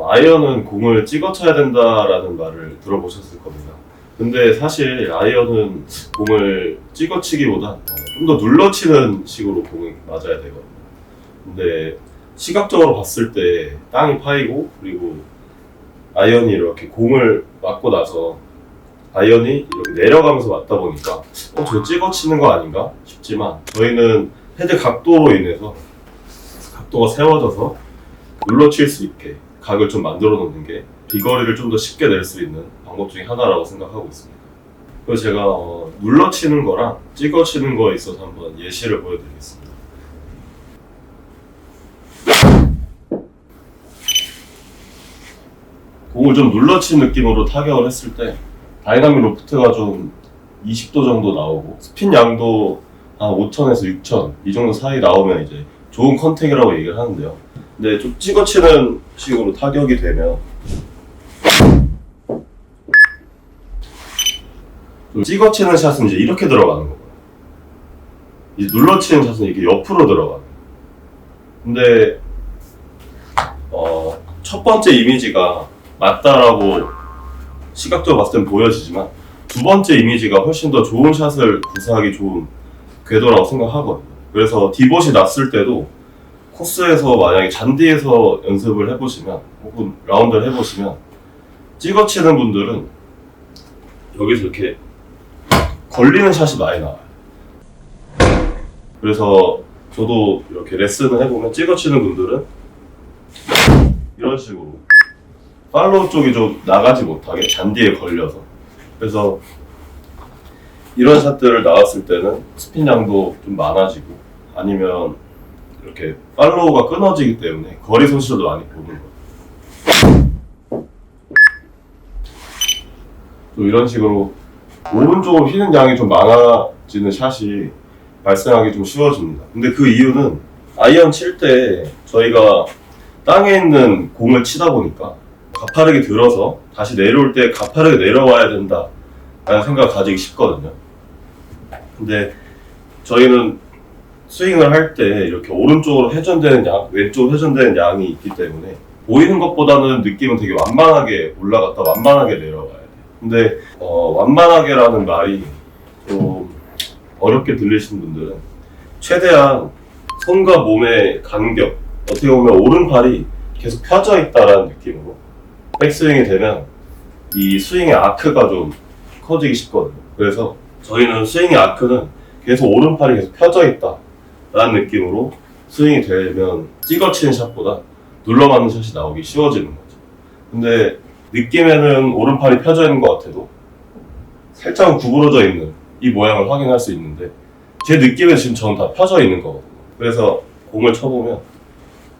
아이언은 공을 찍어 쳐야 된다라는 말을 들어보셨을 겁니다. 근데 사실 아이언은 공을 찍어 치기보다 좀 더 눌러 치는 식으로 공을 맞아야 되거든요. 근데 시각적으로 봤을 때 땅이 파이고, 그리고 아이언이 이렇게 공을 맞고 나서 아이언이 이렇게 내려가면서 맞다 보니까 저 찍어 치는 거 아닌가 싶지만, 저희는 헤드 각도로 인해서 각도가 세워져서 눌러 칠 수 있게 각을 좀 만들어 놓는 게 비거리를 좀 더 쉽게 낼 수 있는 방법 중에 하나라고 생각하고 있습니다. 그래서 제가 눌러 치는 거랑 찍어 치는 거에 있어서 한번 예시를 보여드리겠습니다. 공을 좀 눌러 친 느낌으로 타격을 했을 때 다이나믹 로프트가 좀 20도 정도 나오고, 스핀 양도 한 5,000에서 6,000 이 정도 사이 나오면 이제 좋은 컨택이라고 얘기를 하는데요. 근데 좀 찍어치는 식으로 타격이 되면, 찍어치는 샷은 이제 이렇게 들어가는 거고요. 이제 눌러치는 샷은 이렇게 옆으로 들어가는 거예요. 근데 첫 번째 이미지가 맞다라고 시각적으로 봤을 땐 보여지지만, 두 번째 이미지가 훨씬 더 좋은 샷을 구사하기 좋은 궤도라고 생각하거든요. 그래서 디봇이 났을 때도 코스에서 만약에 잔디에서 연습을 해보시면, 혹은 라운드를 해보시면, 찍어치는 분들은 여기서 이렇게 걸리는 샷이 많이 나와요. 그래서 저도 이렇게 레슨을 해보면 찍어치는 분들은 이런 식으로 팔로우 쪽이 좀 나가지 못하게 잔디에 걸려서, 그래서 이런 샷들을 나왔을 때는 스핀 양도 좀 많아지고, 아니면 이렇게 팔로우가 끊어지기 때문에 거리 손실도 많이 보는 거예요. 또 이런 식으로 오른쪽으로 휘는 양이 좀 많아지는 샷이 발생하기 좀 쉬워집니다. 근데 그 이유는 아이언 칠 때 저희가 땅에 있는 공을 치다 보니까 가파르게 들어서 다시 내려올 때 가파르게 내려와야 된다 라는 생각을 가지기 쉽거든요. 근데 저희는 스윙을 할 때 이렇게 오른쪽으로 회전되는 양, 왼쪽으로 회전되는 양이 있기 때문에 보이는 것보다는 느낌은 되게 완만하게 올라갔다 완만하게 내려와야 돼요. 근데 완만하게라는 말이 좀 어렵게 들리시는 분들은 최대한 손과 몸의 간격, 어떻게 보면 오른팔이 계속 펴져 있다라는 느낌으로 백스윙이 되면 이 스윙의 아크가 좀 커지기 쉽거든요. 그래서 저희는 스윙의 아크는 계속 오른팔이 계속 펴져 있다 라는 느낌으로 스윙이 되면 찍어치는 샷보다 눌러맞는 샷이 나오기 쉬워지는 거죠. 근데 느낌에는 오른팔이 펴져 있는 것 같아도 살짝은 구부러져 있는 이 모양을 확인할 수 있는데, 제 느낌에 지금 저는 다 펴져 있는 거거든요. 그래서 공을 쳐보면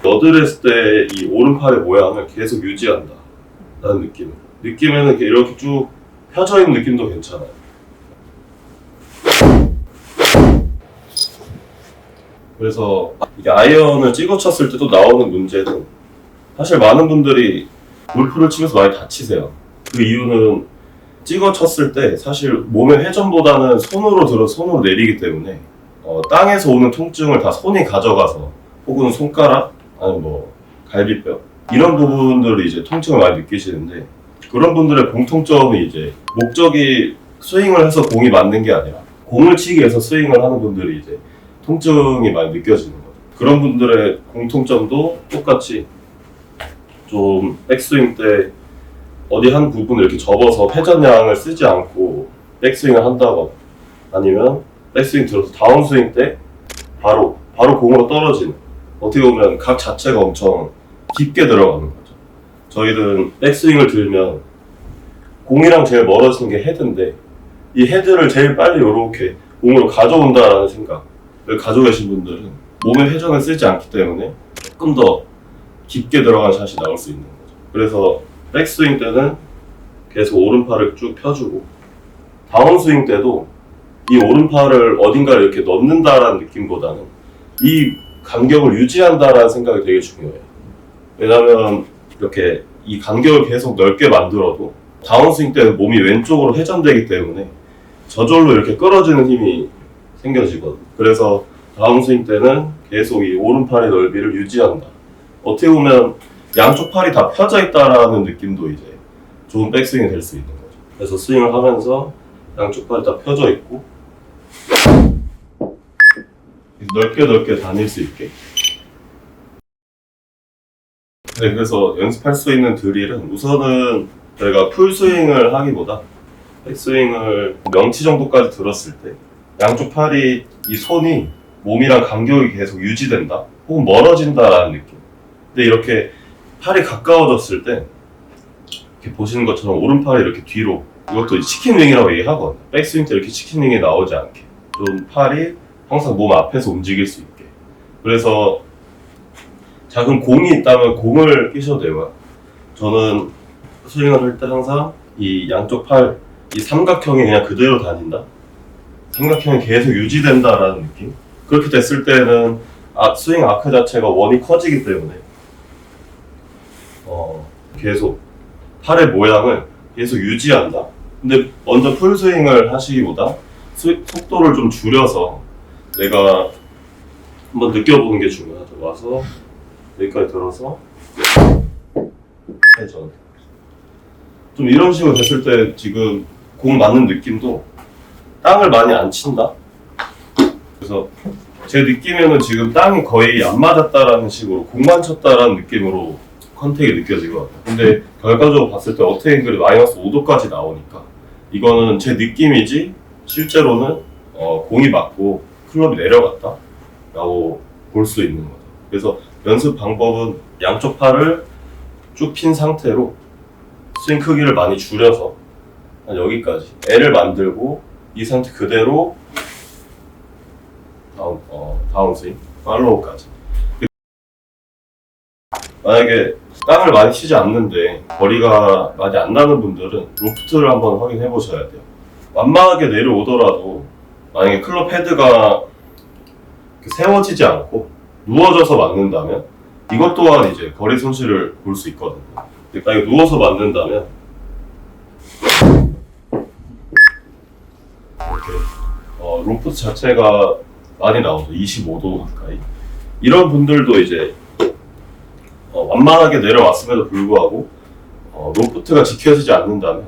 너드했을 때 이 오른팔의 모양을 계속 유지한다 라는 느낌에는 이렇게 쭉 펴져 있는 느낌도 괜찮아요. 그래서 이게 아이언을 찍어 쳤을 때 또 나오는 문제는, 사실 많은 분들이 골프를 치면서 많이 다치세요. 그 이유는 찍어 쳤을 때 사실 몸의 회전보다는 손으로 들어 손으로 내리기 때문에 땅에서 오는 통증을 다 손이 가져가서, 혹은 손가락, 아니면 뭐 갈비뼈 이런 부분들을 이제 통증을 많이 느끼시는데, 그런 분들의 공통점이 이제 목적이 스윙을 해서 공이 맞는 게 아니라 공을 치기 위해서 스윙을 하는 분들이 이제 통증이 많이 느껴지는 거죠. 그런 분들의 공통점도 똑같이 좀 백스윙 때 어디 한 부분을 이렇게 접어서 회전량을 쓰지 않고 백스윙을 한다거나, 아니면 백스윙 들어서 다운스윙 때 바로 공으로 떨어지는, 어떻게 보면 각 자체가 엄청 깊게 들어가는 거죠. 저희는 백스윙을 들면 공이랑 제일 멀어지는 게 헤드인데, 이 헤드를 제일 빨리 이렇게 공으로 가져온다라는 생각을 가지고 계신 분들은 몸의 회전을 쓰지 않기 때문에 조금 더 깊게 들어간 샷이 나올 수 있는 거죠. 그래서 백스윙 때는 계속 오른팔을 쭉 펴주고, 다운스윙 때도 이 오른팔을 어딘가 이렇게 넣는다라는 느낌보다는 이 간격을 유지한다라는 생각이 되게 중요해요. 왜냐면 이렇게 이 간격을 계속 넓게 만들어도 다운스윙 때는 몸이 왼쪽으로 회전되기 때문에 저절로 이렇게 끌어지는 힘이 생겨지거든요. 그래서 다운스윙 때는 계속 이 오른팔의 넓이를 유지한다. 어떻게 보면 양쪽 팔이 다 펴져 있다라는 느낌도 이제 좋은 백스윙이 될 수 있는 거죠. 그래서 스윙을 하면서 양쪽 팔이 다 펴져 있고 넓게 다닐 수 있게. 네, 그래서 연습할 수 있는 드릴은 우선은 저희가 풀스윙을 하기보다 백스윙을 명치 정도까지 들었을 때 양쪽 팔이 이 손이 몸이랑 간격이 계속 유지된다 혹은 멀어진다라는 느낌. 근데 이렇게 팔이 가까워졌을 때 이렇게 보시는 것처럼 오른팔이 이렇게 뒤로, 이것도 치킨윙이라고 얘기하거든요. 백스윙 때 이렇게 치킨윙이 나오지 않게 좀 팔이 항상 몸 앞에서 움직일 수 있게. 그래서 작은 공이 있다면 공을 끼셔도 되고요. 저는 스윙을 할 때 항상 이 양쪽 팔, 이 삼각형이 그냥 그대로 다닌다, 삼각형이 계속 유지된다라는 느낌. 그렇게 됐을 때는 스윙 아크 자체가 원이 커지기 때문에 계속 팔의 모양을 계속 유지한다. 근데 먼저 풀스윙을 하시기보다 속도를 좀 줄여서 내가 한번 느껴보는 게 중요하죠. 와서 여기까지 들어서 회전. 좀 이런 식으로 됐을 때 지금 공 맞는 느낌도 땅을 많이 안 친다. 그래서 제 느낌에는 지금 땅이 거의 안 맞았다라는 식으로 공만 쳤다라는 느낌으로 컨택이 느껴지거든요. 근데 결과적으로 봤을 때 어택 앵글이 마이너스 5도까지 나오니까 이거는 제 느낌이지 실제로는 공이 맞고 클럽이 내려갔다 라고 볼 수 있는 거죠. 그래서 연습 방법은 양쪽 팔을 쭉 핀 상태로 스윙 크기를 많이 줄여서 한 여기까지 L을 만들고 이 상태 그대로 다운스윙, 팔로우까지. 만약에 땅을 많이 치지 않는데 거리가 많이 안 나는 분들은 로프트를 한번 확인해 보셔야 돼요. 완만하게 내려오더라도 만약에 클럽 헤드가 세워지지 않고 누워져서 맞는다면 이것 또한 이제 거리 손실을 볼 수 있거든요. 만약에 누워서 맞는다면 이렇게 로프트 자체가 많이 나오죠. 25도 가까이. 이런 분들도 이제 완만하게 내려왔음에도 불구하고 로프트가 지켜지지 않는다면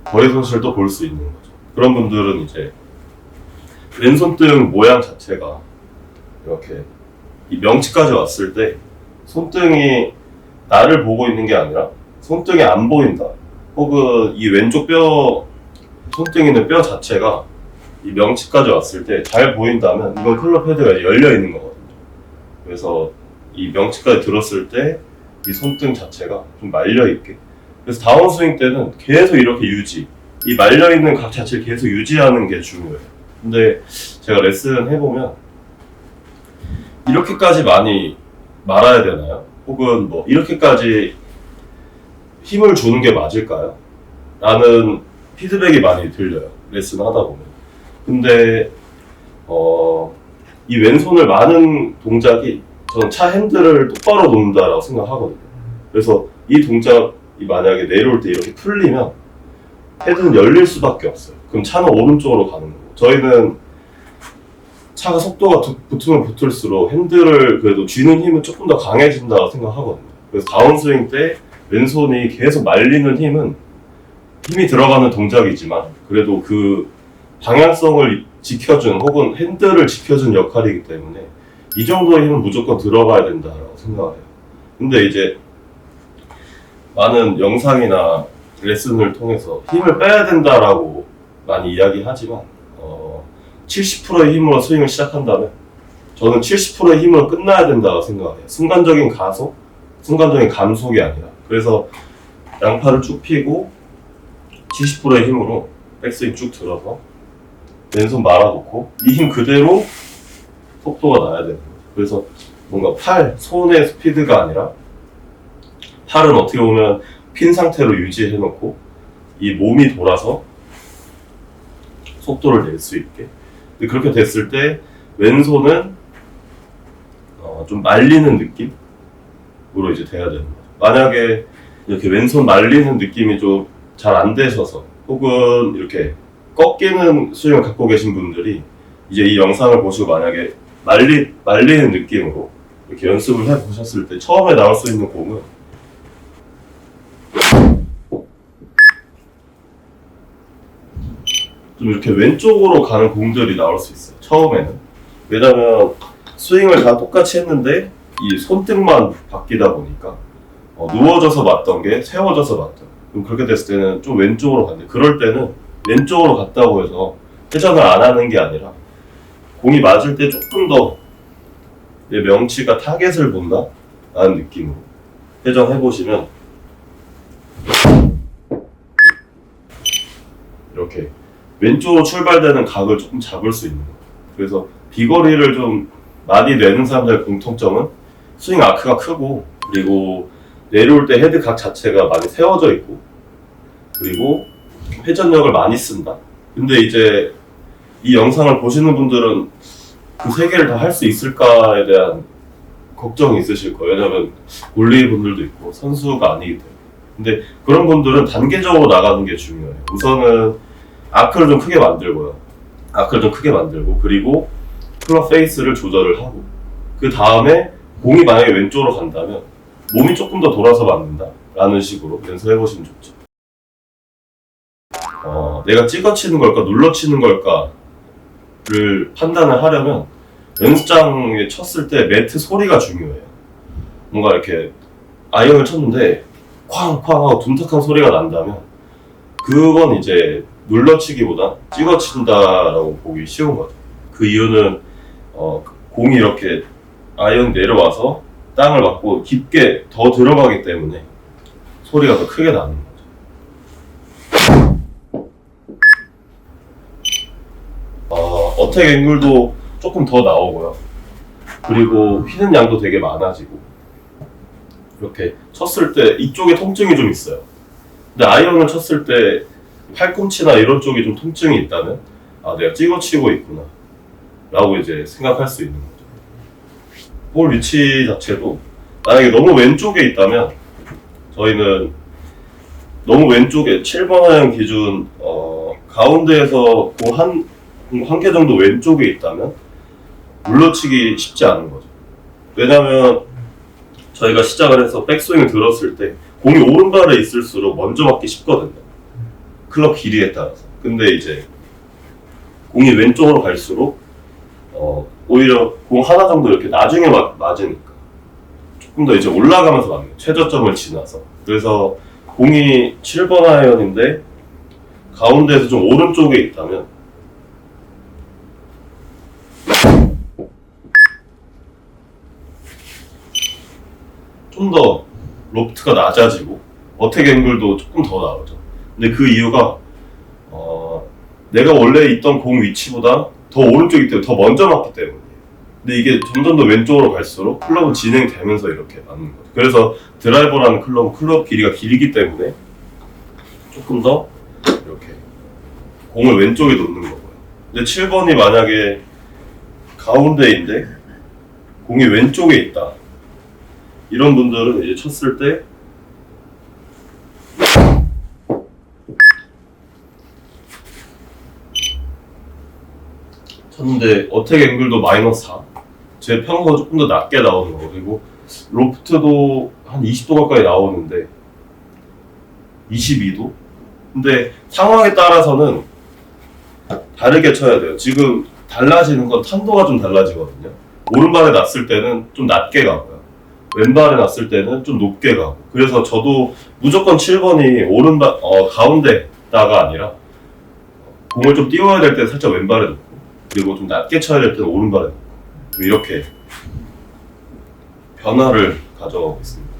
거리 손실도 볼 수 있는 거죠. 그런 분들은 이제 왼손등 모양 자체가 이렇게 이 명치까지 왔을 때 손등이 나를 보고 있는 게 아니라 손등이 안 보인다, 혹은 이 왼쪽 뼈, 손등에 있는 뼈 자체가 이 명치까지 왔을 때 잘 보인다면 이건 클럽 헤드가 이제 열려 있는 거거든요. 그래서 이 명치까지 들었을 때 이 손등 자체가 좀 말려있게, 그래서 다운스윙 때는 계속 이렇게 유지, 이 말려있는 각 자체를 계속 유지하는 게 중요해요. 근데 제가 레슨 해보면 이렇게까지 많이 말아야 되나요? 혹은 뭐 이렇게까지 힘을 주는 게 맞을까요? 라는 피드백이 많이 들려요, 레슨 하다 보면. 근데 이 왼손을 마는 동작이 저는 차 핸들을 똑바로 놓는다라고 생각하거든요. 그래서 이 동작이 만약에 내려올 때 이렇게 풀리면 헤드는 열릴 수밖에 없어요. 그럼 차는 오른쪽으로 가는 거고, 저희는 차가 속도가 붙으면 붙을수록 핸들을 그래도 쥐는 힘은 조금 더 강해진다고 생각하거든요. 그래서 다운스윙 때 왼손이 계속 말리는 힘이 들어가는 동작이지만 그래도 그 방향성을 지켜준, 혹은 핸들을 지켜준 역할이기 때문에 이 정도의 힘은 무조건 들어가야 된다고 생각해요. 근데 이제 많은 영상이나 레슨을 통해서 힘을 빼야 된다라고 많이 이야기하지만 70%의 힘으로 스윙을 시작한다면 저는 70%의 힘으로 끝나야 된다고 생각해요. 순간적인 가속, 순간적인 감속이 아니라. 그래서 양팔을 쭉 펴고 70%의 힘으로 백스윙 쭉 들어서 왼손 말아놓고 이 힘 그대로 속도가 나야 되는 거죠. 그래서 뭔가 손의 스피드가 아니라 팔은 어떻게 보면 핀 상태로 유지해놓고 이 몸이 돌아서 속도를 낼 수 있게. 근데 그렇게 됐을 때 왼손은 좀 말리는 느낌으로 이제 돼야 되는 거죠. 만약에 이렇게 왼손 말리는 느낌이 좀 잘 안 되셔서, 혹은 이렇게 꺾이는 스윙을 갖고 계신 분들이 이제 이 영상을 보시고 만약에 말리는 느낌으로 이렇게 연습을 해보셨을 때 처음에 나올 수 있는 공은 좀 이렇게 왼쪽으로 가는 공들이 나올 수 있어요. 처음에는. 왜냐면 스윙을 다 똑같이 했는데 이 손등만 바뀌다 보니까 누워져서 맞던 게 세워져서 맞던. 그럼 그렇게 됐을 때는 좀 왼쪽으로 갔는데 그럴 때는 왼쪽으로 갔다고 해서 회전을 안 하는 게 아니라 공이 맞을 때 조금 더 내 명치가 타겟을 본다? 라는 느낌으로 회전해보시면 이렇게 왼쪽으로 출발되는 각을 조금 잡을 수 있는 거예요. 그래서 비거리를 좀 많이 내는 사람들의 공통점은 스윙 아크가 크고 그리고 내려올 때 헤드 각 자체가 많이 세워져 있고 그리고 회전력을 많이 쓴다. 근데 이제 이 영상을 보시는 분들은 그 세 개를 다 할 수 있을까에 대한 걱정이 있으실 거예요. 왜냐면 골리 분들도 있고 선수가 아니기 때문에. 근데 그런 분들은 단계적으로 나가는 게 중요해요. 우선은 아크를 좀 크게 만들고요. 아크를 좀 크게 만들고 그리고 클럽 페이스를 조절을 하고 그 다음에 공이 만약에 왼쪽으로 간다면 몸이 조금 더 돌아서 맞는다 라는 식으로 연습해 보시면 좋죠. 내가 찍어치는 걸까 눌러치는 걸까를 판단을 하려면 연습장에 쳤을 때 매트 소리가 중요해요. 뭔가 이렇게 아이언을 쳤는데 쾅쾅 하고 둔탁한 소리가 난다면 그건 이제 눌러치기보다 찍어친다라고 보기 쉬운 거죠. 그 이유는 공이 이렇게 아이언 내려와서 땅을 맞고 깊게 더 들어가기 때문에 소리가 더 크게 나는 거죠. 어택 앵글도 조금 더 나오고요. 그리고 휘는 양도 되게 많아지고 이렇게 쳤을 때 이쪽에 통증이 좀 있어요. 근데 아이언을 쳤을 때 팔꿈치나 이런 쪽이 좀 통증이 있다면 내가 찍어치고 있구나 라고 이제 생각할 수 있는 거죠. 볼 위치 자체도 만약에 너무 왼쪽에 있다면 저희는 너무 왼쪽에 7번 아이언 기준 가운데에서 한 개 정도 왼쪽에 있다면 물러치기 쉽지 않은 거죠. 왜냐면 저희가 시작을 해서 백스윙을 들었을 때 공이 오른발에 있을수록 먼저 맞기 쉽거든요. 클럽 길이에 따라서. 근데 이제 공이 왼쪽으로 갈수록 오히려 공 하나 정도 이렇게 나중에 맞으니까 조금 더 이제 올라가면서 맞는 거예요. 최저점을 지나서. 그래서 공이 7번 아이언인데 가운데에서 좀 오른쪽에 있다면 좀 더 로프트가 낮아지고 어택 앵글도 조금 더 나오죠. 근데 그 이유가 내가 원래 있던 공 위치보다 더 오른쪽이기 때문에 더 먼저 맞기 때문이에요. 근데 이게 점점 더 왼쪽으로 갈수록 클럽은 진행되면서 이렇게 맞는 거죠. 그래서 드라이버라는 클럽은 클럽 길이가 길기 때문에 조금 더 이렇게 공을 왼쪽에 놓는 거고요. 근데 7번이 만약에 가운데인데 공이 왼쪽에 있다. 이런 분들은 이제 쳤을 때 쳤는데 어택 앵글도 마이너스 4. 제 평소가 조금 더 낮게 나오는 거. 그리고 로프트도 한 20도 가까이 나오는데 22도? 근데 상황에 따라서는 다르게 쳐야 돼요. 지금 달라지는 건 탄도가 좀 달라지거든요. 오른발에 놨을 때는 좀 낮게 가고요. 왼발에 놨을 때는 좀 높게 가고. 그래서 저도 무조건 7번이 오른발 가운데다가 아니라 공을 좀 띄워야 될 때는 살짝 왼발에 놓고 그리고 좀 낮게 쳐야 될 때는 오른발에 놓고 이렇게 변화를 가져가고 있습니다.